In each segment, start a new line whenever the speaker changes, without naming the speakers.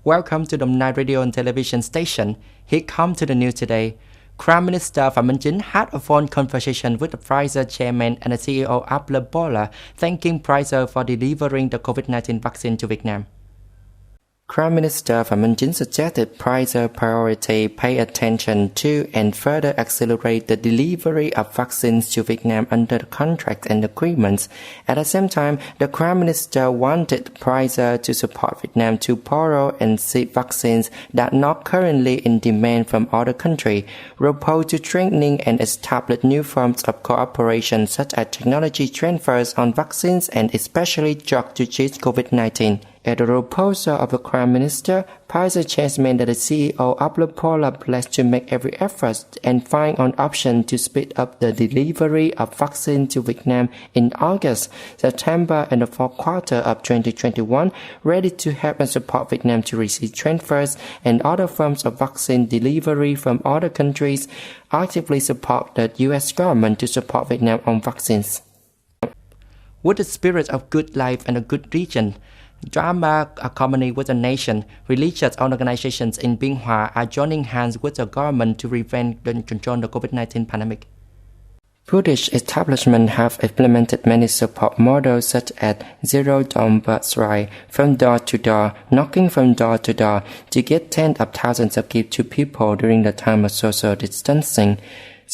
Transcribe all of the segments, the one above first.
Welcome to the Night Radio and Television Station. Here come to the news today. Prime Minister Phạm Minh Chính had a phone conversation with the Pfizer chairman and the CEO of Ebola, thanking Pfizer for delivering the COVID-19 vaccine to Vietnam. Prime Minister Phạm Minh Chính suggested Pfizer priority pay attention to and further accelerate the delivery of vaccines to Vietnam under the contracts and agreements. At the same time, the Prime Minister wanted Pfizer to support Vietnam to borrow and seek vaccines that are not currently in demand from other countries, propose to strengthening and establish new forms of cooperation such as technology transfers on vaccines and especially drugs to treat COVID-19. At the proposal of the Prime Minister, Pfizer chairman and the CEO of Ebola pledged to make every effort and find an option to speed up the delivery of vaccine to Vietnam in August, September and the fourth quarter of 2021, ready to help and support Vietnam to receive transfers and other forms of vaccine delivery from other countries, actively support the U.S. government to support Vietnam on vaccines. With the spirit of good life and a good region, drama accompany with the nation, religious organizations in Biên Hòa are joining hands with the government to prevent and control the COVID-19 pandemic. Buddhist establishments have implemented many support models such as zero-dome birthright, from door to door, knocking from door to door, to get tens of thousands of gifts to people during the time of social distancing.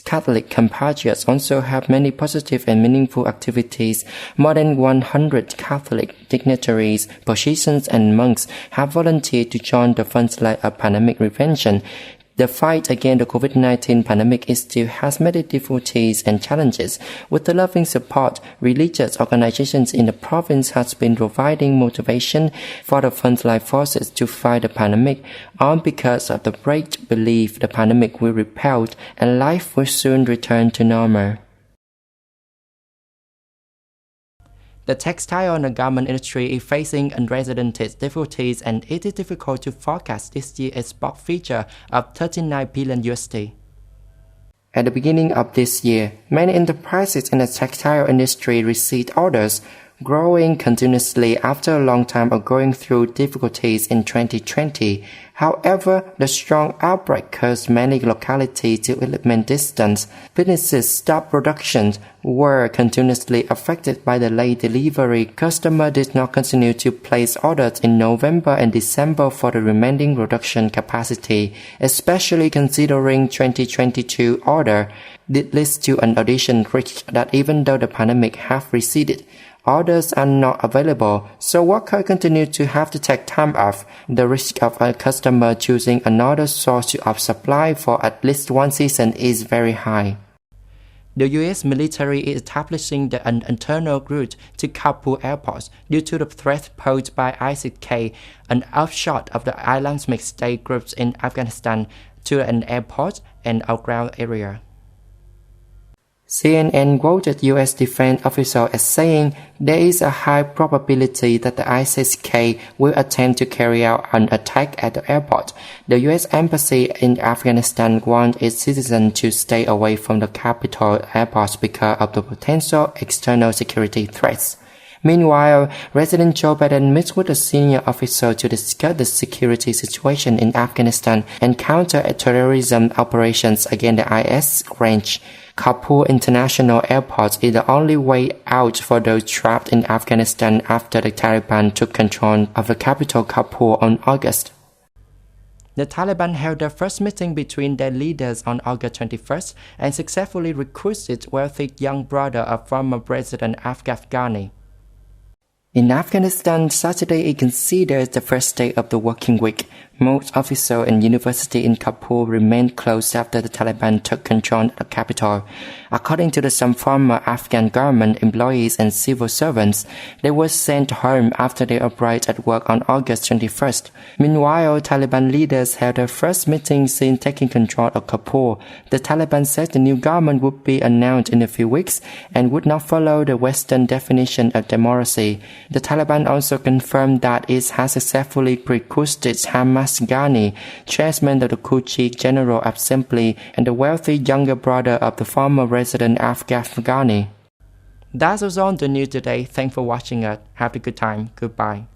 Catholic compatriots also have many positive and meaningful activities. More than 100 Catholic dignitaries, politicians, and monks have volunteered to join the front line of pandemic prevention. The fight against the COVID-19 pandemic still has many difficulties and challenges. With the loving support, religious organizations in the province has been providing motivation for the frontline forces to fight the pandemic, all because of the great belief the pandemic will repel and life will soon return to normal. The textile and garment industry is facing unprecedented difficulties, and it is difficult to forecast this year's export figure of $39 billion USD. At the beginning of this year, many enterprises in the textile industry received orders, growing continuously after a long time of going through difficulties in 2020. However, the strong outbreak caused many localities to eliminate distance. Businesses stopped production, were continuously affected by the late delivery. Customers did not continue to place orders in November and December for the remaining production capacity, especially considering 2022 order. This leads to an additional risk that even though the pandemic has receded, orders are not available, so workers continue to have to take time off. The risk of a customer choosing another source of supply for at least one season is very high. The U.S. military is establishing an internal route to Kabul airport due to the threat posed by ISIS-K, an offshoot of the Islamic State groups in Afghanistan, to an airport and outground area. CNN quoted U.S. defense officials as saying there is a high probability that the ISIS-K will attempt to carry out an attack at the airport. The U.S. Embassy in Afghanistan warned its citizens to stay away from the capital airport because of the potential external security threats. Meanwhile, President Joe Biden met with a senior official to discuss the security situation in Afghanistan and counter terrorism operations against the IS range. Kabul International Airport is the only way out for those trapped in Afghanistan after the Taliban took control of the capital Kabul on August. The Taliban held their first meeting between their leaders on August 21st and successfully recruited wealthy young brother of former President Ashraf Ghani. In Afghanistan, Saturday is considered the first day of the working week. Most officials and universities in Kabul remained closed after the Taliban took control of the capital. According to some former Afghan government employees and civil servants, they were sent home after they arrived at work on August 21st. Meanwhile, Taliban leaders held their first meeting since taking control of Kabul. The Taliban said the new government would be announced in a few weeks and would not follow the Western definition of democracy. The Taliban also confirmed that it has successfully recruited Hamas Ghani, chairman of the Kuchi General Assembly and the wealthy younger brother of the former President Ashraf Ghani. That's all on the news today. Thanks for watching us. Have a good time. Goodbye.